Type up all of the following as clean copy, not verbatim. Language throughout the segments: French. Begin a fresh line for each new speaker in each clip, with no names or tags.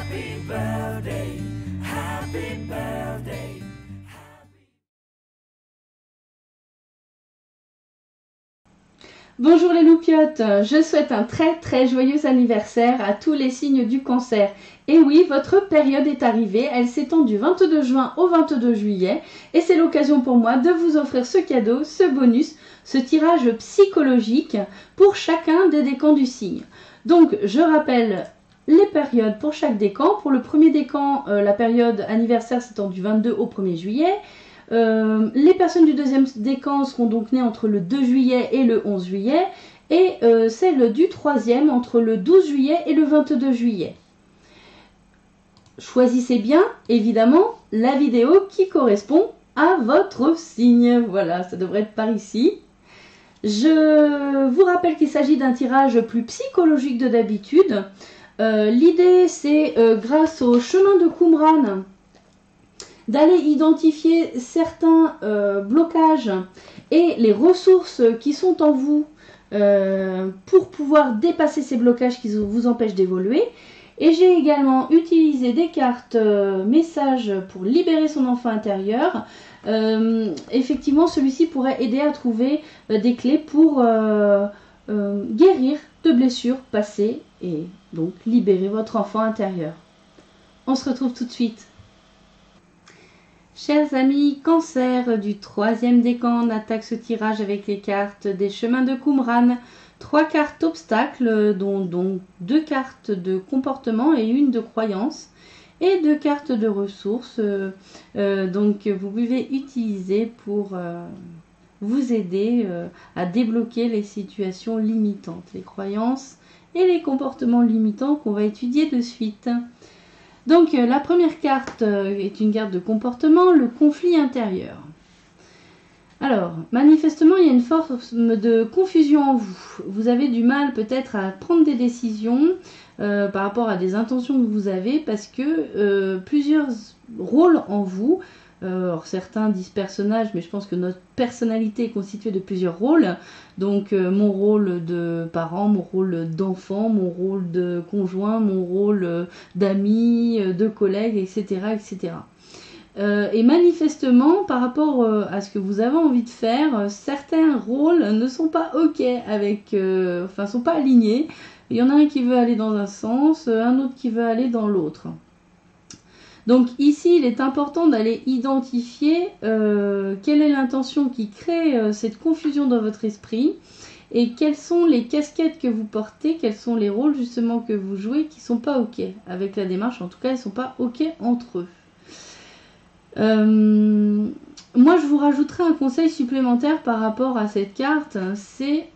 Happy birthday, happy birthday.
Bonjour les loupiotes, je souhaite un très joyeux anniversaire à tous les signes du cancer. Et oui, votre période est arrivée, elle s'étend du 22 juin au 22 juillet et c'est l'occasion pour moi de vous offrir ce cadeau, ce bonus, ce tirage psychologique pour chacun des décans du signe. Donc je rappelle les périodes pour chaque décan. Pour le premier décan, la période anniversaire s'étend du 22 au 1er juillet. Les personnes du deuxième décan seront donc nées entre le 2 juillet et le 11 juillet et celles du troisième entre le 12 juillet et le 22 juillet. Choisissez bien évidemment la vidéo qui correspond à votre signe. Voilà, ça devrait être par ici. Je vous rappelle qu'il s'agit d'un tirage plus psychologique de d'habitude. L'idée c'est grâce au chemin de Qumran d'aller identifier certains blocages et les ressources qui sont en vous pour pouvoir dépasser ces blocages qui vous empêchent d'évoluer. Et j'ai également utilisé des cartes messages pour libérer son enfant intérieur. Effectivement, celui-ci pourrait aider à trouver des clés pour guérir de blessures passées et donc libérer votre enfant intérieur. On se retrouve tout de suite. Chers amis cancer du troisième décan, on attaque ce tirage avec les cartes des chemins de Qumran. 3 cartes obstacles, dont 2 cartes de comportement et une de croyance. Et 2 cartes de ressources, donc vous pouvez utiliser pour vous aider à débloquer les situations limitantes, les croyances et les comportements limitants qu'on va étudier de suite. Donc la première carte est une carte de comportement, le conflit intérieur. Alors, manifestement, il y a une forme de confusion en vous. Vous avez du mal peut-être à prendre des décisions par rapport à des intentions que vous avez parce que plusieurs rôles en vous, alors certains disent personnage, mais je pense que notre personnalité est constituée de plusieurs rôles. Donc mon rôle de parent, mon rôle d'enfant, mon rôle de conjoint, mon rôle d'ami, de collègue, etc. etc. Et manifestement, par rapport à ce que vous avez envie de faire, certains rôles ne sont pas ok avec, enfin, sont pas alignés. Il y en a un qui veut aller dans un sens, un autre qui veut aller dans l'autre. Donc ici, il est important d'aller identifier quelle est l'intention qui crée cette confusion dans votre esprit et quelles sont les casquettes que vous portez, quels sont les rôles justement que vous jouez qui ne sont pas ok avec la démarche. En tout cas, ils ne sont pas ok entre eux. Moi, je vous rajouterai un conseil supplémentaire par rapport à cette carte, c'est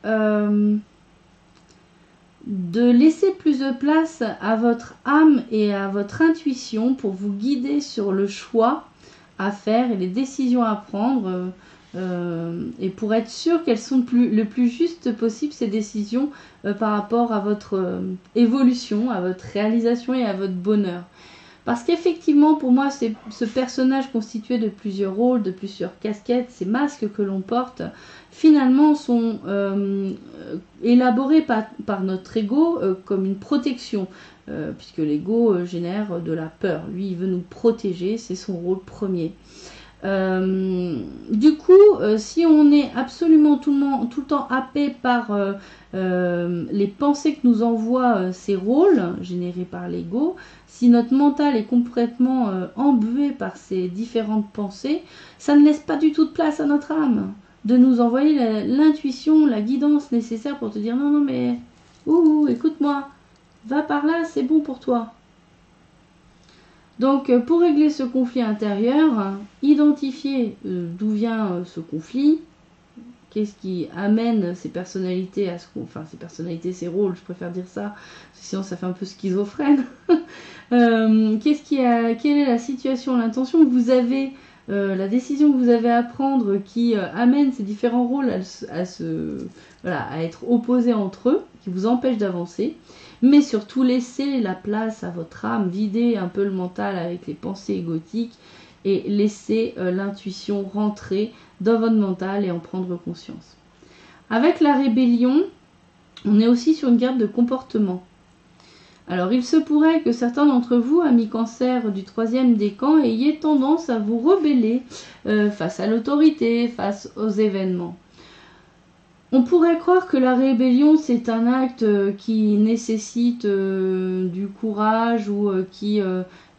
de laisser plus de place à votre âme et à votre intuition pour vous guider sur le choix à faire et les décisions à prendre et pour être sûr qu'elles sont le plus juste possible, ces décisions par rapport à votre évolution, à votre réalisation et à votre bonheur. Parce qu'effectivement, pour moi, ce personnage constitué de plusieurs rôles, de plusieurs casquettes, ces masques que l'on porte, finalement sont élaborés par notre ego comme une protection, puisque l'ego génère de la peur. Lui, il veut nous protéger, c'est son rôle premier. Du coup, si on est absolument tout le temps happé par les pensées que nous envoient ces rôles générés par l'ego, si notre mental est complètement embué par ces différentes pensées, ça ne laisse pas du tout de place à notre âme de nous envoyer l'intuition, la guidance nécessaire pour te dire non mais écoute-moi, va par là, c'est bon pour toi. Donc pour régler ce conflit intérieur, identifier d'où vient ce conflit, qu'est-ce qui amène ces personnalités à ces rôles, je préfère dire ça, sinon ça fait un peu schizophrène. Quelle est la situation, l'intention que vous avez, la décision que vous avez à prendre qui amène ces différents rôles à être opposés entre eux, qui vous empêche d'avancer, mais surtout laissez la place à votre âme, videz un peu le mental avec les pensées égotiques et laissez l'intuition rentrer dans votre mental et en prendre conscience. Avec la rébellion, on est aussi sur une carte de comportement. Alors il se pourrait que certains d'entre vous, amis Cancer du 3e décan, ayez tendance à vous rebeller face à l'autorité, face aux événements. On pourrait croire que la rébellion c'est un acte qui nécessite du courage ou qui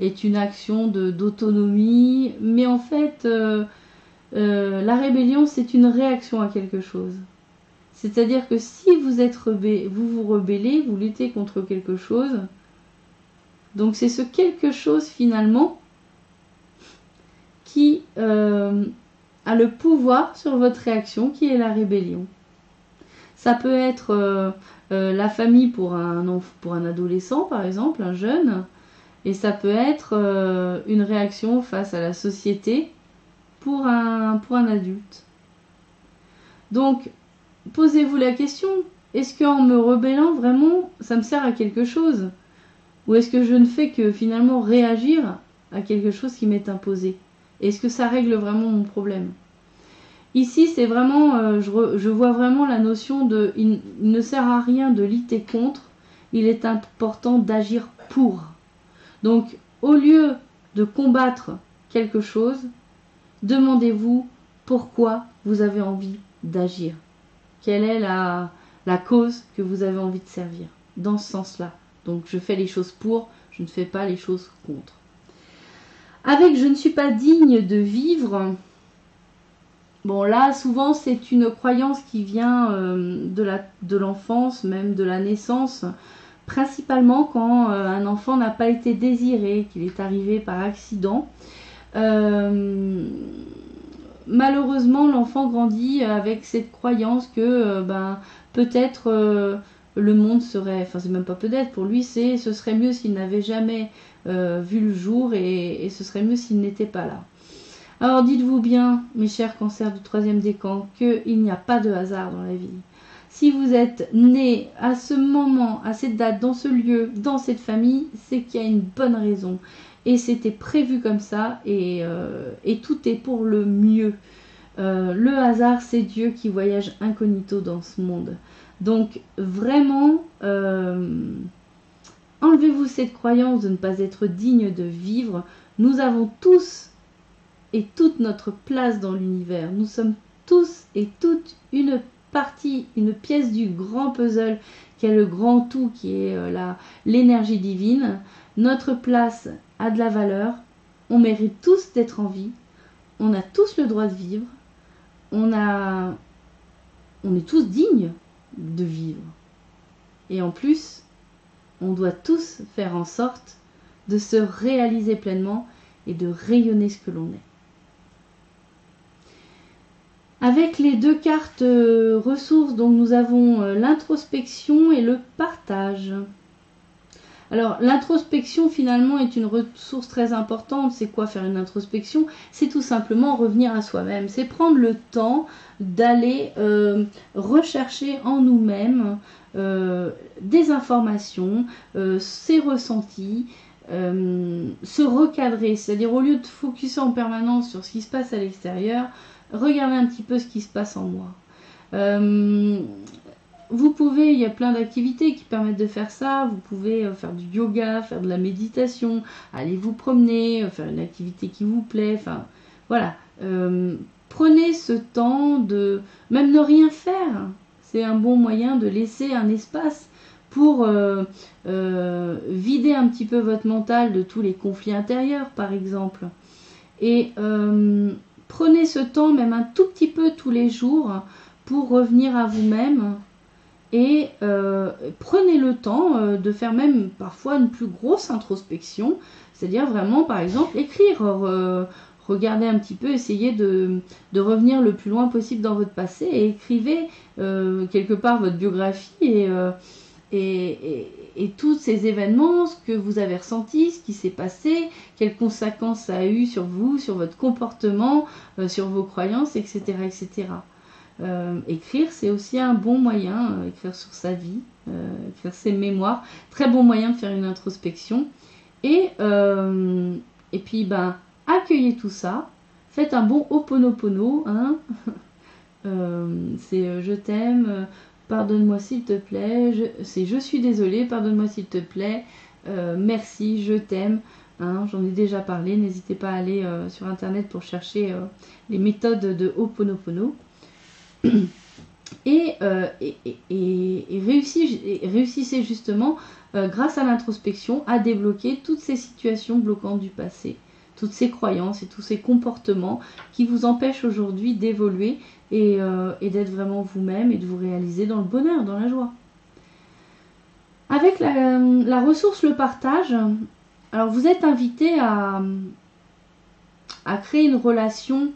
est une action d'autonomie, mais en fait la rébellion c'est une réaction à quelque chose. C'est-à-dire que si vous vous rebellez, vous luttez contre quelque chose. Donc c'est ce quelque chose finalement qui a le pouvoir sur votre réaction, qui est la rébellion. Ça peut être la famille pour un adolescent, par exemple, un jeune. Et ça peut être une réaction face à la société pour un adulte. Donc, posez-vous la question, est-ce qu'en me rebellant, vraiment, ça me sert à quelque chose? Ou est-ce que je ne fais que finalement réagir à quelque chose qui m'est imposé? Est-ce que ça règle vraiment mon problème? Ici, c'est vraiment, je vois vraiment la notion de, il ne sert à rien de lutter contre, il est important d'agir pour. Donc, au lieu de combattre quelque chose, demandez-vous pourquoi vous avez envie d'agir. Quelle est la cause que vous avez envie de servir? Dans ce sens-là. Donc, je fais les choses pour, je ne fais pas les choses contre. Avec « je ne suis pas digne de vivre », bon là, souvent, c'est une croyance qui vient de l'enfance, même de la naissance, principalement quand un enfant n'a pas été désiré, qu'il est arrivé par accident. Malheureusement, l'enfant grandit avec cette croyance que peut-être le monde serait, enfin c'est même pas peut-être, pour lui ce serait mieux s'il n'avait jamais vu le jour et ce serait mieux s'il n'était pas là. Alors dites-vous bien, mes chers cancers du 3e décan, qu'il n'y a pas de hasard dans la vie. Si vous êtes né à ce moment, à cette date, dans ce lieu, dans cette famille, c'est qu'il y a une bonne raison. Et c'était prévu comme ça, et tout est pour le mieux. Le hasard, c'est Dieu qui voyage incognito dans ce monde. Donc vraiment, enlevez-vous cette croyance de ne pas être digne de vivre. Nous avons tous et toute notre place dans l'univers. Nous sommes tous et toutes une partie, une pièce du grand puzzle qui est le grand tout, qui est l'énergie divine. Notre place a de la valeur. On mérite tous d'être en vie. On a tous le droit de vivre. On est tous dignes de vivre. Et en plus, on doit tous faire en sorte de se réaliser pleinement et de rayonner ce que l'on est. Avec les deux cartes ressources, donc nous avons l'introspection et le partage. Alors l'introspection finalement est une ressource très importante. C'est quoi faire une introspection? C'est tout simplement revenir à soi-même. C'est prendre le temps d'aller rechercher en nous-mêmes des informations, ses ressentis, se recadrer. C'est-à-dire au lieu de focuser en permanence sur ce qui se passe à l'extérieur, regardez un petit peu ce qui se passe en moi. Vous pouvez, il y a plein d'activités qui permettent de faire ça. Vous pouvez faire du yoga, faire de la méditation, aller vous promener, faire une activité qui vous plaît. Enfin, voilà. Prenez ce temps de même ne rien faire. C'est un bon moyen de laisser un espace pour vider un petit peu votre mental de tous les conflits intérieurs, par exemple. Et prenez ce temps, même un tout petit peu tous les jours, pour revenir à vous-même. Et prenez le temps de faire même parfois une plus grosse introspection. C'est-à-dire vraiment, par exemple, écrire. Regardez un petit peu, essayez de revenir le plus loin possible dans votre passé et écrivez quelque part votre biographie et tous ces événements, ce que vous avez ressenti, ce qui s'est passé, quelles conséquences ça a eu sur vous, sur votre comportement, sur vos croyances, etc. etc. Écrire, c'est aussi un bon moyen, écrire sur sa vie, écrire ses mémoires, très bon moyen de faire une introspection. Et puis, accueillez tout ça, faites un bon Ho'oponopono, hein. C'est je t'aime, pardonne-moi s'il te plaît, je suis désolée, pardonne-moi s'il te plaît, merci, je t'aime. Hein, j'en ai déjà parlé, n'hésitez pas à aller sur internet pour chercher les méthodes de Ho'oponopono. Et réussissez justement, grâce à l'introspection, à débloquer toutes ces situations bloquantes du passé, toutes ces croyances et tous ces comportements qui vous empêchent aujourd'hui d'évoluer et d'être vraiment vous-même et de vous réaliser dans le bonheur, dans la joie. Avec la ressource, le partage, alors vous êtes invité à créer une relation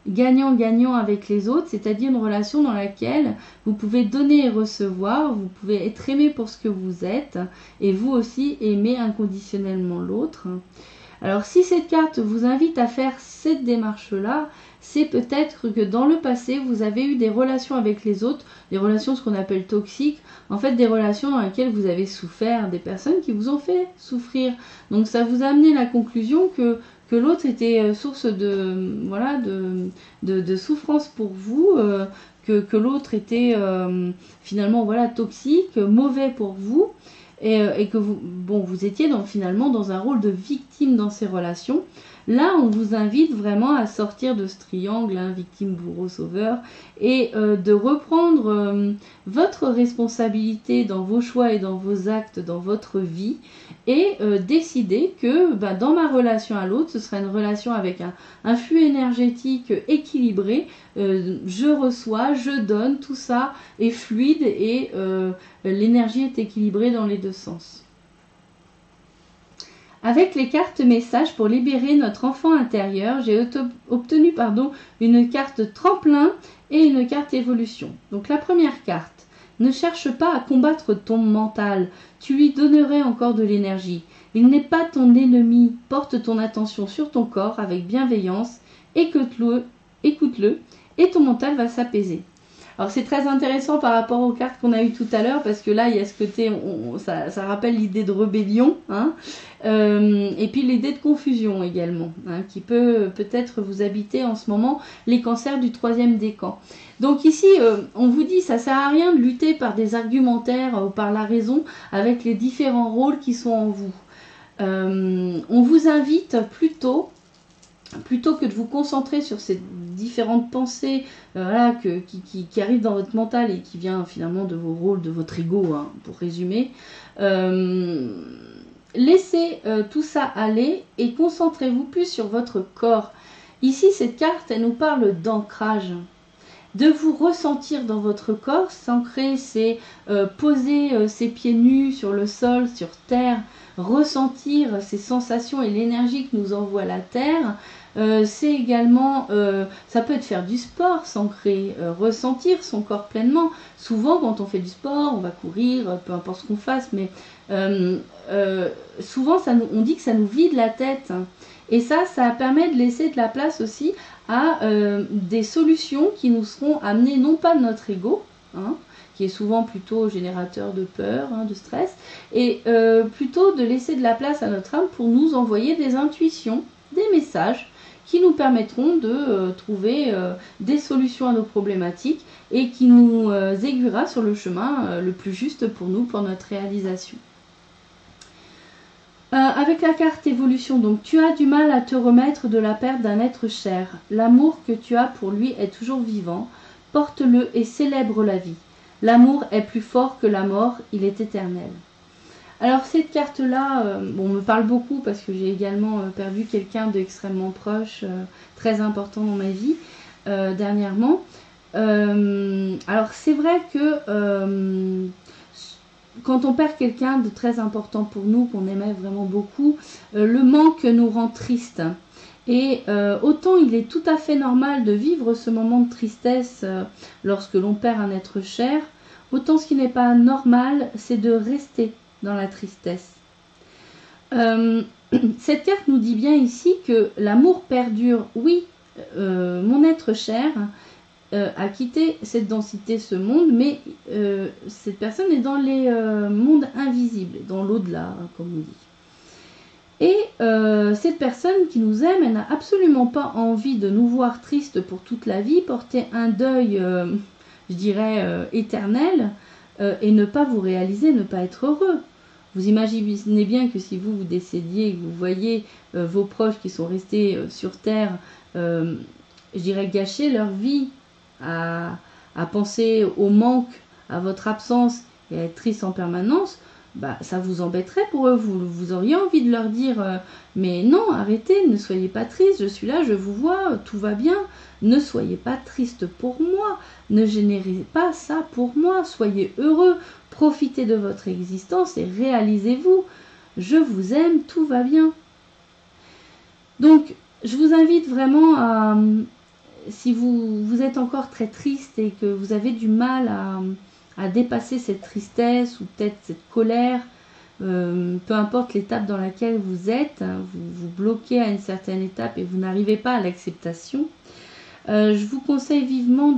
gagnant-gagnant avec les autres, c'est-à-dire une relation dans laquelle vous pouvez donner et recevoir, vous pouvez être aimé pour ce que vous êtes, et vous aussi aimer inconditionnellement l'autre. Alors si cette carte vous invite à faire cette démarche-là, c'est peut-être que dans le passé, vous avez eu des relations avec les autres, des relations ce qu'on appelle toxiques, en fait des relations dans lesquelles vous avez souffert, des personnes qui vous ont fait souffrir. Donc ça vous a amené à la conclusion que l'autre était source de, voilà, de souffrance pour vous, que l'autre était finalement voilà, toxique, mauvais pour vous, et que vous étiez finalement dans un rôle de victime dans ces relations. Là, on vous invite vraiment à sortir de ce triangle, hein, victime, bourreau, sauveur, et de reprendre votre responsabilité dans vos choix et dans vos actes, dans votre vie, et décider que dans ma relation à l'autre, ce sera une relation avec un flux énergétique équilibré, je reçois, je donne, tout ça est fluide et l'énergie est équilibrée dans les deux sens. Avec les cartes messages pour libérer notre enfant intérieur, j'ai obtenu une carte tremplin et une carte évolution. Donc la première carte, ne cherche pas à combattre ton mental, tu lui donnerais encore de l'énergie. Il n'est pas ton ennemi, porte ton attention sur ton corps avec bienveillance, écoute-le et ton mental va s'apaiser. Alors c'est très intéressant par rapport aux cartes qu'on a eues tout à l'heure, parce que là il y a ce côté, ça rappelle l'idée de rébellion, hein, et puis l'idée de confusion également, hein, qui peut-être vous habiter en ce moment, les cancers du 3e décan. Donc ici on vous dit ça sert à rien de lutter par des argumentaires ou par la raison avec les différents rôles qui sont en vous. On vous invite plutôt que de vous concentrer sur ces différentes pensées qui arrivent dans votre mental et qui viennent finalement de vos rôles, de votre ego, hein, pour résumer, laissez tout ça aller et concentrez-vous plus sur votre corps. Ici, cette carte, elle nous parle d'ancrage. De vous ressentir dans votre corps, s'ancrer, c'est poser ses pieds nus sur le sol, sur terre, ressentir ces sensations et l'énergie que nous envoie la terre. C'est également, ça peut être faire du sport, s'ancrer, ressentir son corps pleinement. Souvent quand on fait du sport, on va courir, peu importe ce qu'on fasse, mais souvent on dit que ça nous vide la tête. Et ça permet de laisser de la place aussi à des solutions qui nous seront amenées non pas de notre ego, hein, qui est souvent plutôt générateur de peur, hein, de stress, et plutôt de laisser de la place à notre âme pour nous envoyer des intuitions, des messages qui nous permettront de trouver des solutions à nos problématiques et qui nous aiguillera sur le chemin le plus juste pour nous, pour notre réalisation. Avec la carte évolution, donc tu as du mal à te remettre de la perte d'un être cher. L'amour que tu as pour lui est toujours vivant. Porte-le et célèbre la vie. L'amour est plus fort que la mort, il est éternel. Alors cette carte-là, me parle beaucoup parce que j'ai également perdu quelqu'un d'extrêmement proche, très important dans ma vie dernièrement. Alors c'est vrai que quand on perd quelqu'un de très important pour nous, qu'on aimait vraiment beaucoup, le manque nous rend triste. Et autant il est tout à fait normal de vivre ce moment de tristesse lorsque l'on perd un être cher, autant ce qui n'est pas normal, c'est de rester dans la tristesse. Cette carte nous dit bien ici que l'amour perdure. Oui, mon être cher a quitté cette densité, ce monde, mais cette personne est dans les mondes invisibles, dans l'au-delà, hein, comme on dit. Et cette personne qui nous aime, elle n'a absolument pas envie de nous voir tristes pour toute la vie, porter un deuil je dirais, éternel, et ne pas vous réaliser, ne pas être heureux. Vous imaginez bien que si vous décédiez, que vous voyez vos proches qui sont restés sur Terre, je dirais, gâcher leur vie à penser au manque, à votre absence et à être triste en permanence, bah, ça vous embêterait pour eux. Vous auriez envie de leur dire mais non, arrêtez, ne soyez pas triste, je suis là, je vous vois, tout va bien. Ne soyez pas triste pour moi, ne générez pas ça pour moi, soyez heureux, profitez de votre existence et réalisez-vous. Je vous aime, tout va bien. Donc, je vous invite vraiment à, si vous êtes encore très triste et que vous avez du mal à dépasser cette tristesse ou peut-être cette colère, peu importe l'étape dans laquelle vous êtes, hein, vous bloquez à une certaine étape et vous n'arrivez pas à l'acceptation, je vous conseille vivement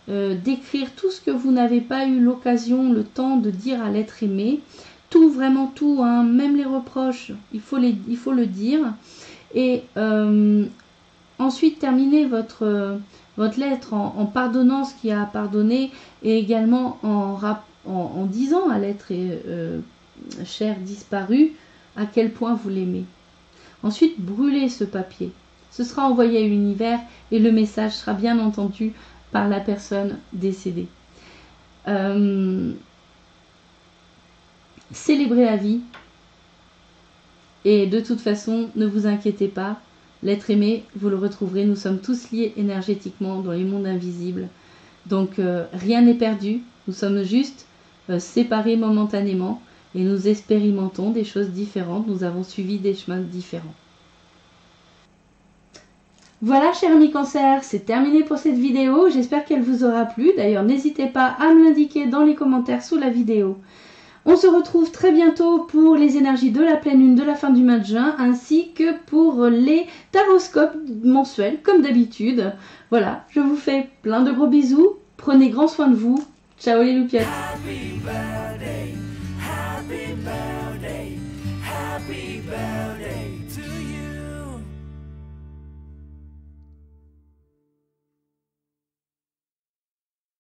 d'écrire tout ce que vous n'avez pas eu l'occasion, le temps de dire à l'être aimé, tout, vraiment tout, hein, même les reproches, il faut le dire, et ensuite terminez votre lettre en pardonnant ce qu'il y a à pardonner et également en disant à l'être cher disparu à quel point vous l'aimez. Ensuite, brûlez ce papier. Ce sera envoyé à l'univers et le message sera bien entendu par la personne décédée. Célébrez la vie et de toute façon, ne vous inquiétez pas. L'être aimé, vous le retrouverez. Nous sommes tous liés énergétiquement dans les mondes invisibles. Donc, rien n'est perdu. Nous sommes juste séparés momentanément et nous expérimentons des choses différentes. Nous avons suivi des chemins différents. Voilà, chers amis Cancer, c'est terminé pour cette vidéo. J'espère qu'elle vous aura plu. D'ailleurs, n'hésitez pas à me l'indiquer dans les commentaires sous la vidéo. On se retrouve très bientôt pour les énergies de la pleine lune de la fin du mois de juin, ainsi que pour les taroscopes mensuels, comme d'habitude. Voilà, je vous fais plein de gros bisous. Prenez grand soin de vous. Ciao les loupiottes.
Happy birthday, happy birthday, happy birthday to you.